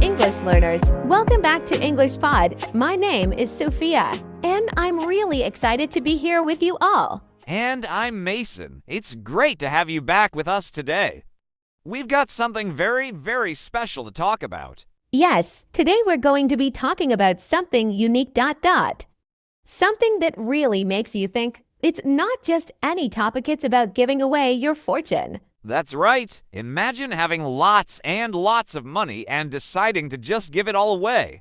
English learners, welcome back to English Pod. My name is Sophia, and I'm really excited to be here with you all. And I'm Mason. It's great to have you back with us today. We've got something very, very special to talk about. Yes, today we're going to be talking about something unique. Something that really makes you think. It's not just any topic, it's about giving away your fortune. That's right. Imagine having lots and lots of money and deciding to just give it all away.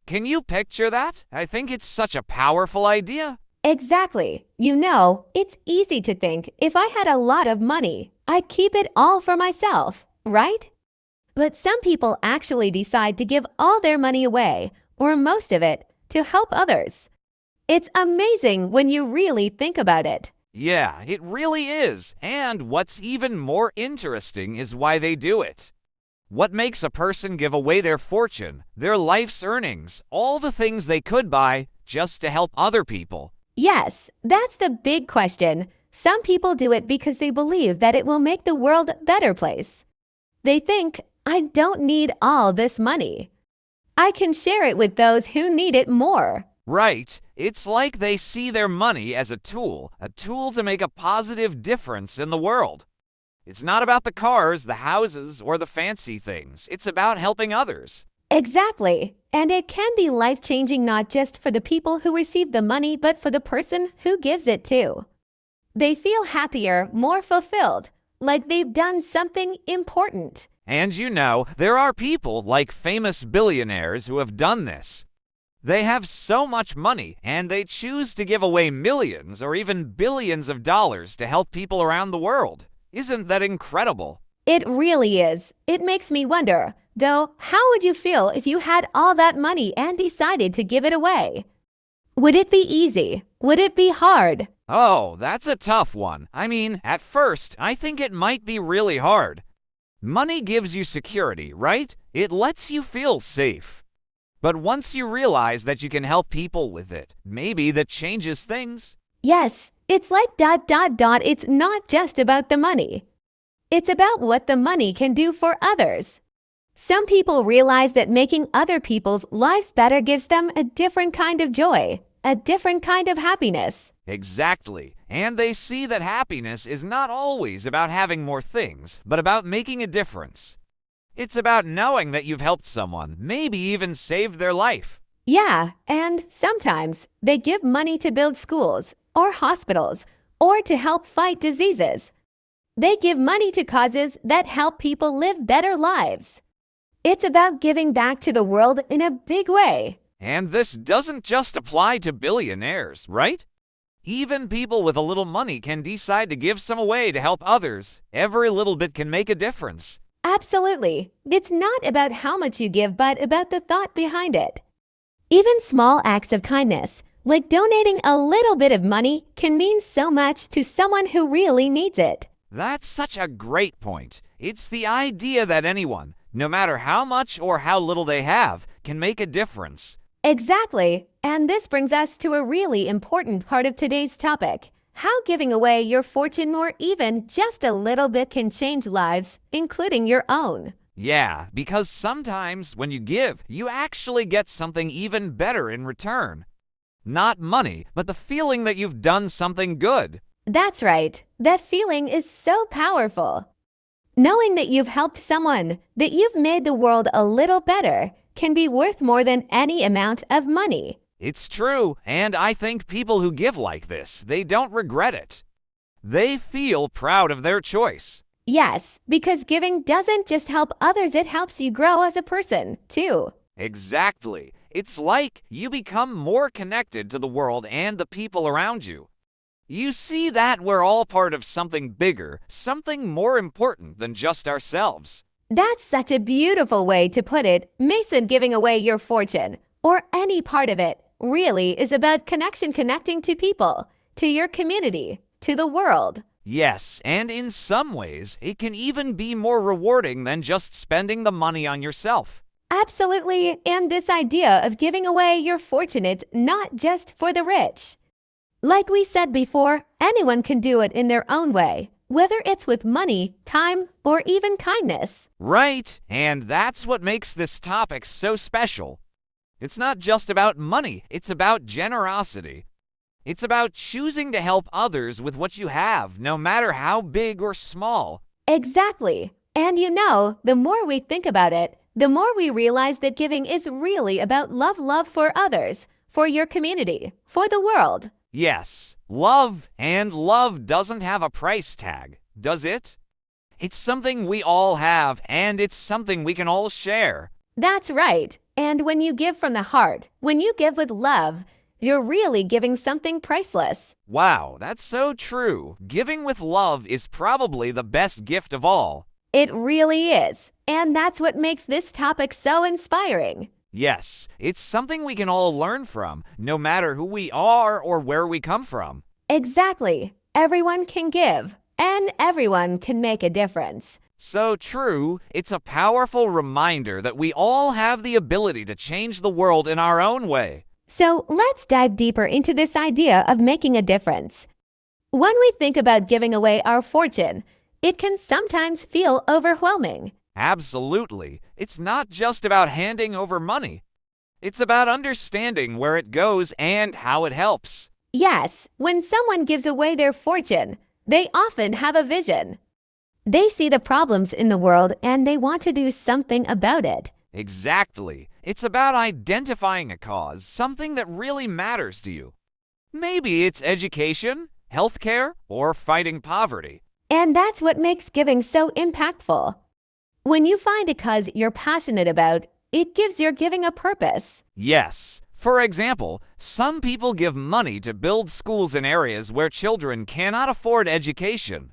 Can you picture that? I think it's such a powerful idea. Exactly. You know, it's easy to think if I had a lot of money, I'd keep it all for myself, right? But some people actually decide to give all their money away, or most of it, to help others. It's amazing when you really think about it. Yeah, it really is. And what's even more interesting is why they do it. What makes a person give away their fortune, their life's earnings, all the things they could buy just to help other people? Yes, that's the big question. Some people do it because they believe that it will make the world a better place. They think, I don't need all this money. I can share it with those who need it more. Right. It's like they see their money as a tool to make a positive difference in the world. It's not about the cars, the houses, or the fancy things. It's about helping others. Exactly. And it can be life-changing not just for the people who receive the money, but for the person who gives it too. They feel happier, more fulfilled, like they've done something important. And you know, there are people like famous billionaires who have done this. They have so much money, and they choose to give away millions or even billions of dollars to help people around the world. Isn't that incredible? It really is. It makes me wonder, though, how would you feel if you had all that money and decided to give it away? Would it be easy? Would it be hard? Oh, that's a tough one. I mean, at first, I think it might be really hard. Money gives you security, right? It lets you feel safe. But once you realize that you can help people with it, maybe that changes things. Yes, it's like ... It's not just about the money. It's about what the money can do for others. Some people realize that making other people's lives better gives them a different kind of joy, a different kind of happiness. Exactly. And they see that happiness is not always about having more things, but about making a difference. It's about knowing that you've helped someone, maybe even saved their life. Yeah, and sometimes they give money to build schools or hospitals or to help fight diseases. They give money to causes that help people live better lives. It's about giving back to the world in a big way. And this doesn't just apply to billionaires, right? Even people with a little money can decide to give some away to help others. Every little bit can make a difference. Absolutely. It's not about how much you give, but about the thought behind it. Even small acts of kindness, like donating a little bit of money, can mean so much to someone who really needs it. That's such a great point. It's the idea that anyone, no matter how much or how little they have, can make a difference. Exactly. And this brings us to a really important part of today's topic. How giving away your fortune or even just a little bit can change lives, including your own. Yeah, because sometimes when you give, you actually get something even better in return. Not money, but the feeling that you've done something good. That's right. That feeling is so powerful. Knowing that you've helped someone, that you've made the world a little better, can be worth more than any amount of money. It's true, and I think people who give like this, they don't regret it. They feel proud of their choice. Yes, because giving doesn't just help others, it helps you grow as a person, too. Exactly. It's like you become more connected to the world and the people around you. You see that we're all part of something bigger, something more important than just ourselves. That's such a beautiful way to put it. Mason, giving away your fortune, or any part of it, really is about connecting to people, to your community, to the world. Yes, and in some ways, it can even be more rewarding than just spending the money on yourself. Absolutely, and this idea of giving away your fortune is not just for the rich. Like we said before, anyone can do it in their own way. whether it's with money, time, or even kindness. Right, and that's what makes this topic so special. It's not just about money, it's about generosity. It's about choosing to help others with what you have, no matter how big or small. Exactly. And the more we think about it, the more we realize that giving is really about love for others, for your community, for the world. Yes, love, and love doesn't have a price tag, does it? It's something we all have, and it's something we can all share. That's right. And when you give from the heart, when you give with love, you're really giving something priceless. Wow, that's so true. Giving with love is probably the best gift of all. It really is. And that's what makes this topic so inspiring. Yes, it's something we can all learn from, no matter who we are or where we come from. Exactly. Everyone can give, and everyone can make a difference. So true, it's a powerful reminder that we all have the ability to change the world in our own way. So let's dive deeper into this idea of making a difference. When we think about giving away our fortune, it can sometimes feel overwhelming. Absolutely. It's not just about handing over money. It's about understanding where it goes and how it helps. Yes, when someone gives away their fortune, they often have a vision. They see the problems in the world and they want to do something about it. Exactly. It's about identifying a cause, something that really matters to you. Maybe it's education, healthcare, or fighting poverty. And that's what makes giving so impactful. When you find a cause you're passionate about, it gives your giving a purpose. Yes. For example, some people give money to build schools in areas where children cannot afford education.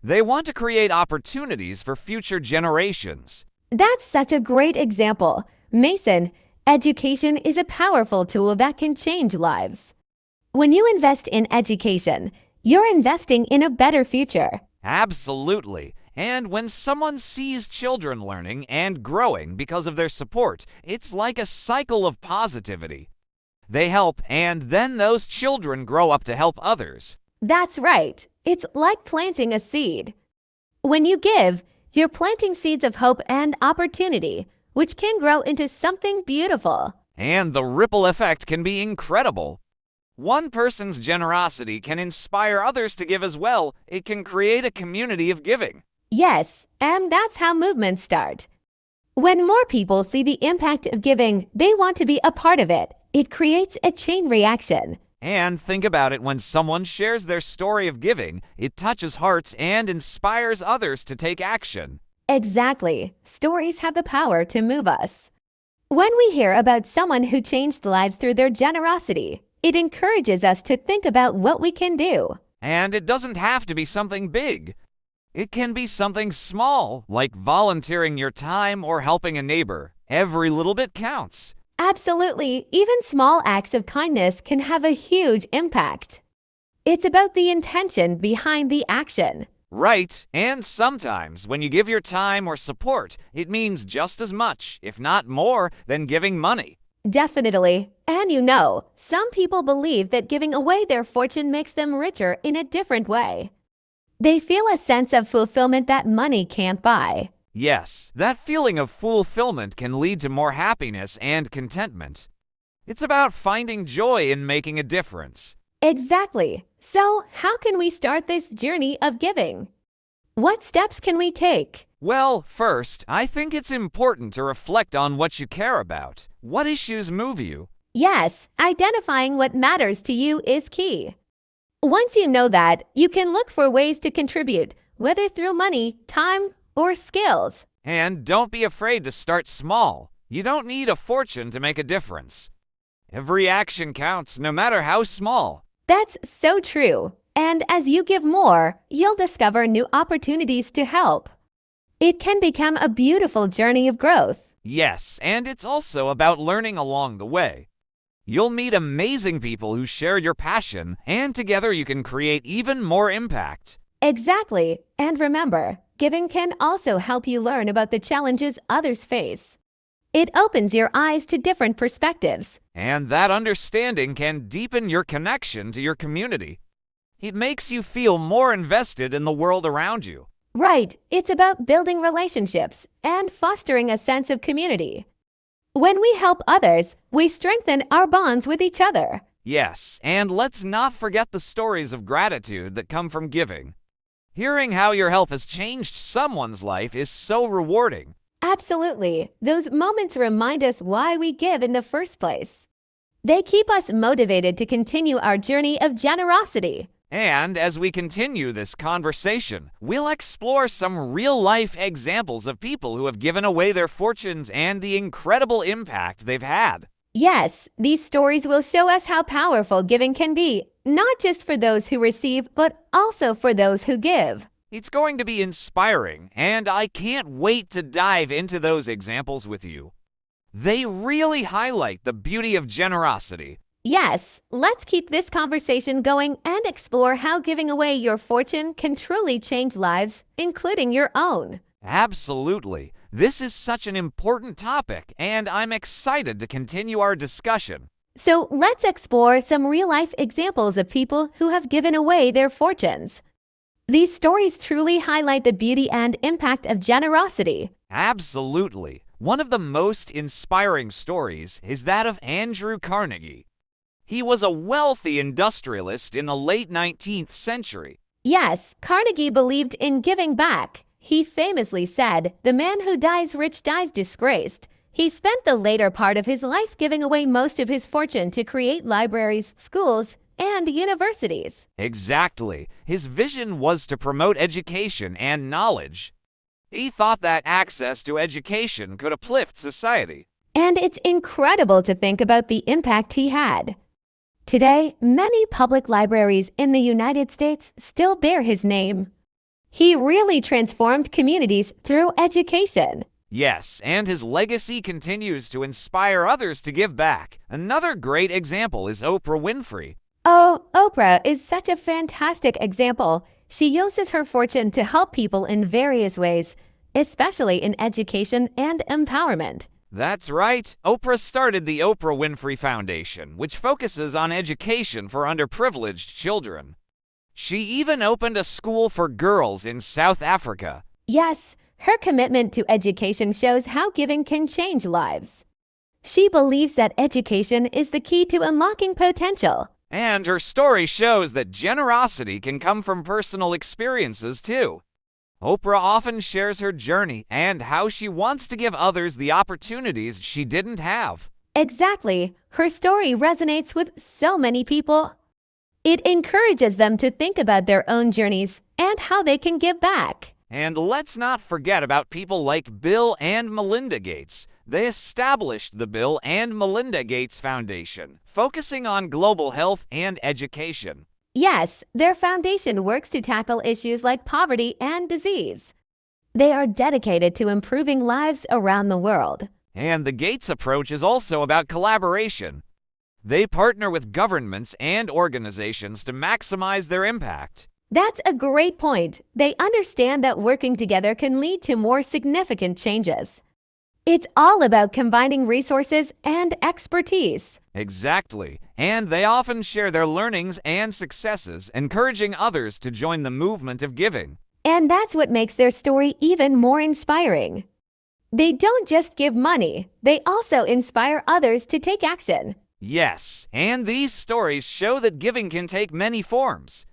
They want to create opportunities for future generations. That's such a great example. Mason, education is a powerful tool that can change lives. When you invest in education, you're investing in a better future. Absolutely. And when someone sees children learning and growing because of their support, it's like a cycle of positivity. They help, and then those children grow up to help others. That's right. It's like planting a seed. When you give, you're planting seeds of hope and opportunity, which can grow into something beautiful. And the ripple effect can be incredible. One person's generosity can inspire others to give as well. It can create a community of giving. Yes, and that's how movements start. When more people see the impact of giving, they want to be a part of it. It creates a chain reaction. And think about it, when someone shares their story of giving, it touches hearts and inspires others to take action. Exactly. Stories have the power to move us. When we hear about someone who changed lives through their generosity, it encourages us to think about what we can do. And it doesn't have to be something big. It can be something small, like volunteering your time or helping a neighbor. Every little bit counts. Absolutely, even small acts of kindness can have a huge impact. It's about the intention behind the action. Right, and sometimes when you give your time or support, it means just as much, if not more, than giving money. Definitely. And some people believe that giving away their fortune makes them richer in a different way. They feel a sense of fulfillment that money can't buy. Yes, that feeling of fulfillment can lead to more happiness and contentment. It's about finding joy in making a difference. Exactly. So, how can we start this journey of giving? What steps can we take? Well, first, I think it's important to reflect on what you care about. What issues move you? Yes, identifying what matters to you is key. Once you know that, you can look for ways to contribute, whether through money, time, or skills. And don't be afraid to start small. You don't need a fortune to make a difference. Every action counts, no matter how small. That's so true. And as you give more, you'll discover new opportunities to help. It can become a beautiful journey of growth. Yes, and it's also about learning along the way. You'll meet amazing people who share your passion, and together you can create even more impact. Exactly. And remember, giving can also help you learn about the challenges others face. It opens your eyes to different perspectives. And that understanding can deepen your connection to your community. It makes you feel more invested in the world around you. Right, it's about building relationships and fostering a sense of community. When we help others, we strengthen our bonds with each other. Yes, and let's not forget the stories of gratitude that come from giving. Hearing how your help has changed someone's life is so rewarding. Absolutely, those moments remind us why we give in the first place. They keep us motivated to continue our journey of generosity. And as we continue this conversation, we'll explore some real-life examples of people who have given away their fortunes and the incredible impact they've had. Yes, these stories will show us how powerful giving can be, not just for those who receive, but also for those who give. It's going to be inspiring, and I can't wait to dive into those examples with you. They really highlight the beauty of generosity. Yes, let's keep this conversation going and explore how giving away your fortune can truly change lives, including your own. Absolutely. This is such an important topic, and I'm excited to continue our discussion. So let's explore some real-life examples of people who have given away their fortunes. These stories truly highlight the beauty and impact of generosity. Absolutely. One of the most inspiring stories is that of Andrew Carnegie. He was a wealthy industrialist in the late 19th century. Yes, Carnegie believed in giving back. He famously said, "The man who dies rich dies disgraced." He spent the later part of his life giving away most of his fortune to create libraries, schools, and universities. Exactly. His vision was to promote education and knowledge. He thought that access to education could uplift society. And it's incredible to think about the impact he had. Today, many public libraries in the United States still bear his name. He really transformed communities through education. Yes, and his legacy continues to inspire others to give back. Another great example is Oprah Winfrey. Oh, Oprah is such a fantastic example. She uses her fortune to help people in various ways, especially in education and empowerment. That's right. Oprah started the Oprah Winfrey Foundation, which focuses on education for underprivileged children. She even opened a school for girls in South Africa. Yes, her commitment to education shows how giving can change lives. She believes that education is the key to unlocking potential. And her story shows that generosity can come from personal experiences too. Oprah often shares her journey and how she wants to give others the opportunities she didn't have. Exactly. Her story resonates with so many people. It encourages them to think about their own journeys and how they can give back. And let's not forget about people like Bill and Melinda Gates. They established the Bill and Melinda Gates Foundation, focusing on global health and education. Yes, their foundation works to tackle issues like poverty and disease. They are dedicated to improving lives around the world. And the Gates approach is also about collaboration. They partner with governments and organizations to maximize their impact. That's a great point. They understand that working together can lead to more significant changes. It's all about combining resources and expertise. Exactly. And they often share their learnings and successes, encouraging others to join the movement of giving. And that's what makes their story even more inspiring. They don't just give money, they also inspire others to take action. Yes, and these stories show that giving can take many forms.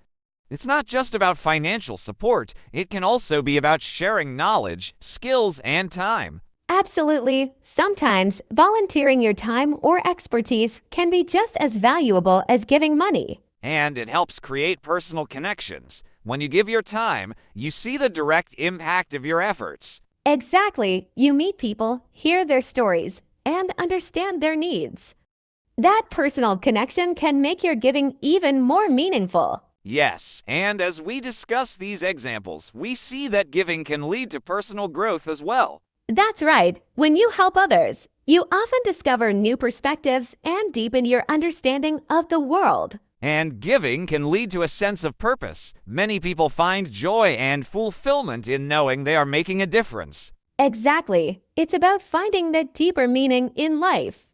It's not just about financial support, it can also be about sharing knowledge, skills, and time. Absolutely. Sometimes volunteering your time or expertise can be just as valuable as giving money. And it helps create personal connections. When you give your time, you see the direct impact of your efforts. Exactly. You meet people, hear their stories, and understand their needs. That personal connection can make your giving even more meaningful. Yes, and as we discuss these examples, we see that giving can lead to personal growth as well. That's right. When you help others, you often discover new perspectives and deepen your understanding of the world. And giving can lead to a sense of purpose. Many people find joy and fulfillment in knowing they are making a difference. Exactly. It's about finding the deeper meaning in life.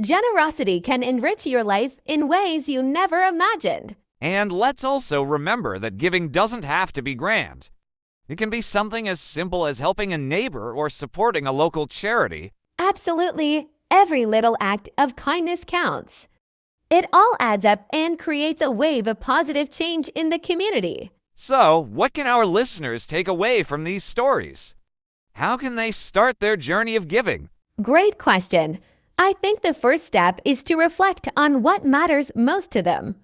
Generosity can enrich your life in ways you never imagined. And let's also remember that giving doesn't have to be grand. It can be something as simple as helping a neighbor or supporting a local charity. Absolutely, every little act of kindness counts. It all adds up and creates a wave of positive change in the community. So, what can our listeners take away from these stories? How can they start their journey of giving? Great question. I think the first step is to reflect on what matters most to them.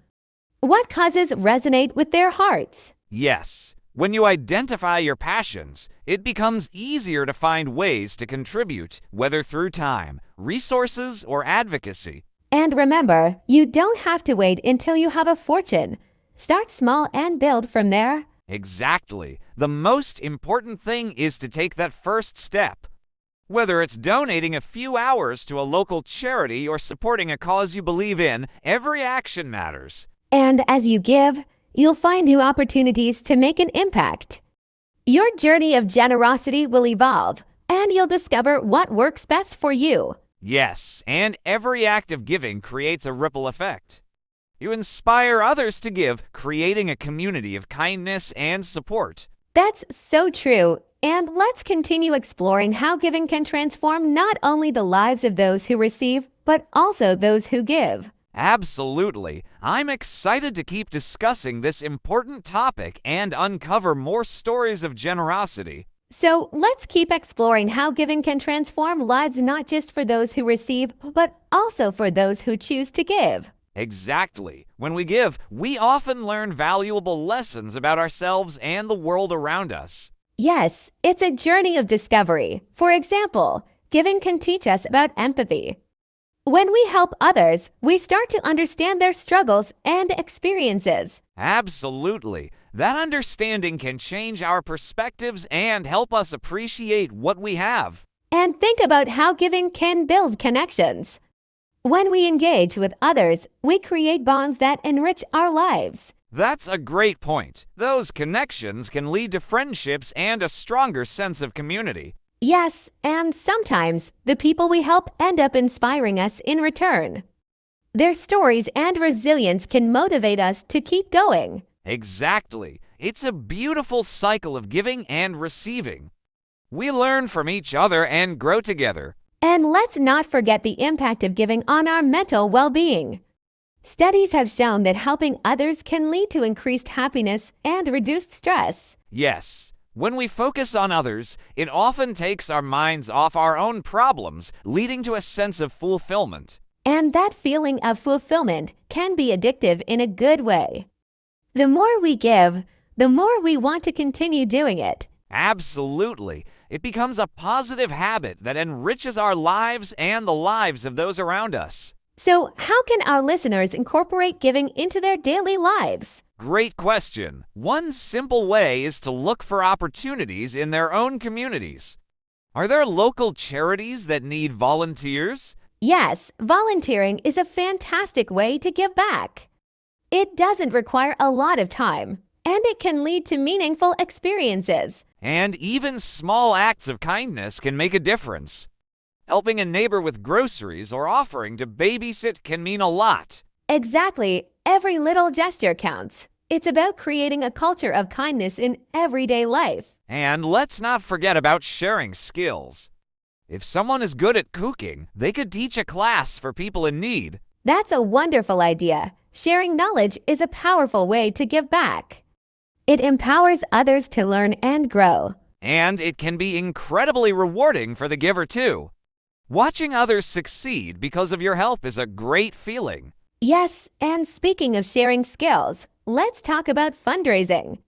What causes resonate with their hearts? Yes, when you identify your passions, it becomes easier to find ways to contribute, whether through time, resources, or advocacy. And remember, you don't have to wait until you have a fortune. Start small and build from there. Exactly. The most important thing is to take that first step. Whether it's donating a few hours to a local charity or supporting a cause you believe in, every action matters. And as you give, you'll find new opportunities to make an impact. Your journey of generosity will evolve, and you'll discover what works best for you. Yes, and every act of giving creates a ripple effect. You inspire others to give, creating a community of kindness and support. That's so true. And let's continue exploring how giving can transform not only the lives of those who receive, but also those who give. Absolutely. I'm excited to keep discussing this important topic and uncover more stories of generosity. So let's keep exploring how giving can transform lives not just for those who receive, but also for those who choose to give. Exactly. When we give, we often learn valuable lessons about ourselves and the world around us. Yes, it's a journey of discovery. For example, giving can teach us about empathy. When we help others, we start to understand their struggles and experiences. Absolutely. That understanding can change our perspectives and help us appreciate what we have. And think about how giving can build connections. When we engage with others, we create bonds that enrich our lives. That's a great point. Those connections can lead to friendships and a stronger sense of community. Yes, and sometimes the people we help end up inspiring us in return. Their stories and resilience can motivate us to keep going. Exactly. It's a beautiful cycle of giving and receiving. We learn from each other and grow together. And let's not forget the impact of giving on our mental well-being. Studies have shown that helping others can lead to increased happiness and reduced stress. Yes, when we focus on others, it often takes our minds off our own problems, leading to a sense of fulfillment. And that feeling of fulfillment can be addictive in a good way. The more we give, the more we want to continue doing it. Absolutely. It becomes a positive habit that enriches our lives and the lives of those around us. So, how can our listeners incorporate giving into their daily lives? Great question. One simple way is to look for opportunities in their own communities. Are there local charities that need volunteers? Yes, volunteering is a fantastic way to give back. It doesn't require a lot of time, and it can lead to meaningful experiences. And even small acts of kindness can make a difference. Helping a neighbor with groceries or offering to babysit can mean a lot. Exactly, every little gesture counts. It's about creating a culture of kindness in everyday life. And let's not forget about sharing skills. If someone is good at cooking, they could teach a class for people in need. That's a wonderful idea. Sharing knowledge is a powerful way to give back. It empowers others to learn and grow. And it can be incredibly rewarding for the giver, too. Watching others succeed because of your help is a great feeling. Yes, and speaking of sharing skills, let's talk about fundraising.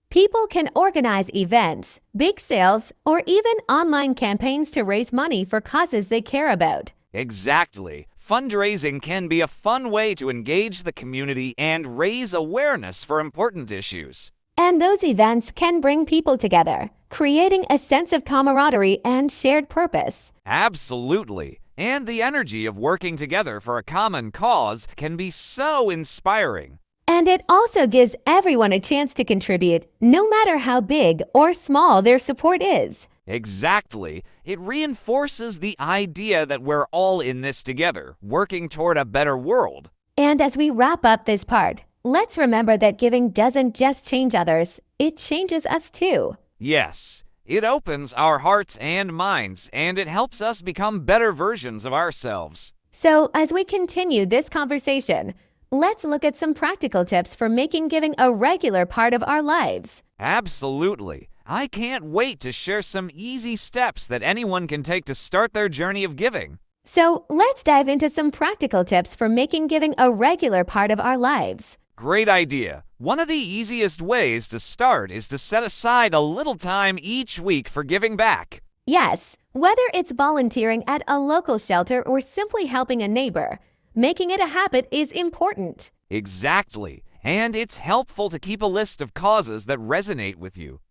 People can organize events, big sales, or even online campaigns to raise money for causes they care about. Exactly. Fundraising can be a fun way to engage the community and raise awareness for important issues. And those events can bring people together, creating a sense of camaraderie and shared purpose. Absolutely. And the energy of working together for a common cause can be so inspiring. And it also gives everyone a chance to contribute, no matter how big or small their support is. Exactly. It reinforces the idea that we're all in this together, working toward a better world. And as we wrap up this part, let's remember that giving doesn't just change others, it changes us too. Yes, it opens our hearts and minds, and it helps us become better versions of ourselves. So, as we continue this conversation, let's look at some practical tips for making giving a regular part of our lives. Absolutely. I can't wait to share some easy steps that anyone can take to start their journey of giving. So, let's dive into some practical tips for making giving a regular part of our lives. Great idea. One of the easiest ways to start is to set aside a little time each week for giving back. Yes, whether it's volunteering at a local shelter or simply helping a neighbor, making it a habit is important. Exactly. And it's helpful to keep a list of causes that resonate with you.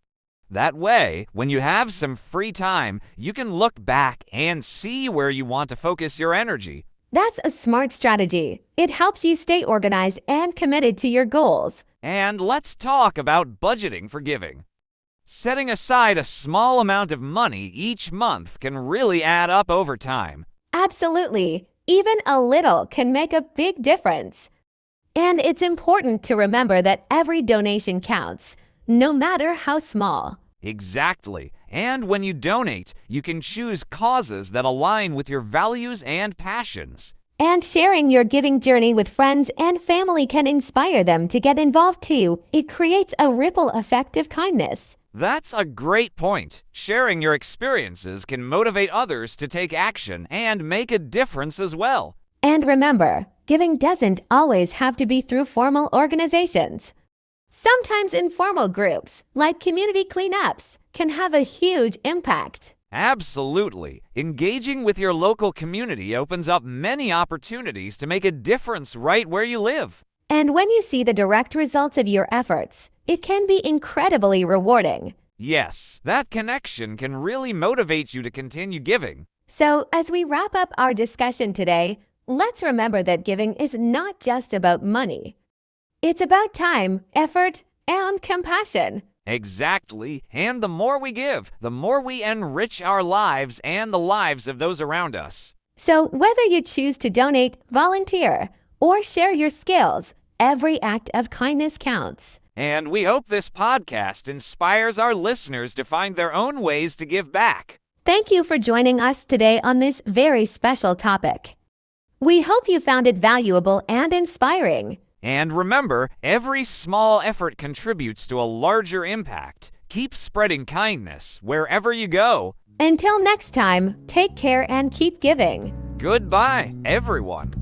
That way, when you have some free time, you can look back and see where you want to focus your energy. That's a smart strategy. It helps you stay organized and committed to your goals. And let's talk about budgeting for giving. Setting aside a small amount of money each month can really add up over time. Absolutely. Even a little can make a big difference. And it's important to remember that every donation counts, no matter how small. Exactly. And when you donate, you can choose causes that align with your values and passions. And sharing your giving journey with friends and family can inspire them to get involved too. It creates a ripple effect of kindness. That's a great point. Sharing your experiences can motivate others to take action and make a difference as well. And remember, giving doesn't always have to be through formal organizations. Sometimes informal groups, like community cleanups, can have a huge impact. Absolutely. Engaging with your local community opens up many opportunities to make a difference right where you live. And when you see the direct results of your efforts, it can be incredibly rewarding. Yes, that connection can really motivate you to continue giving. So, as we wrap up our discussion today, let's remember that giving is not just about money. It's about time, effort, and compassion. Exactly. And the more we give, the more we enrich our lives and the lives of those around us. So, whether you choose to donate, volunteer, or share your skills, every act of kindness counts. And we hope this podcast inspires our listeners to find their own ways to give back. Thank you for joining us today on this very special topic. We hope you found it valuable and inspiring. And remember, every small effort contributes to a larger impact. Keep spreading kindness wherever you go. Until next time, take care and keep giving. Goodbye, everyone.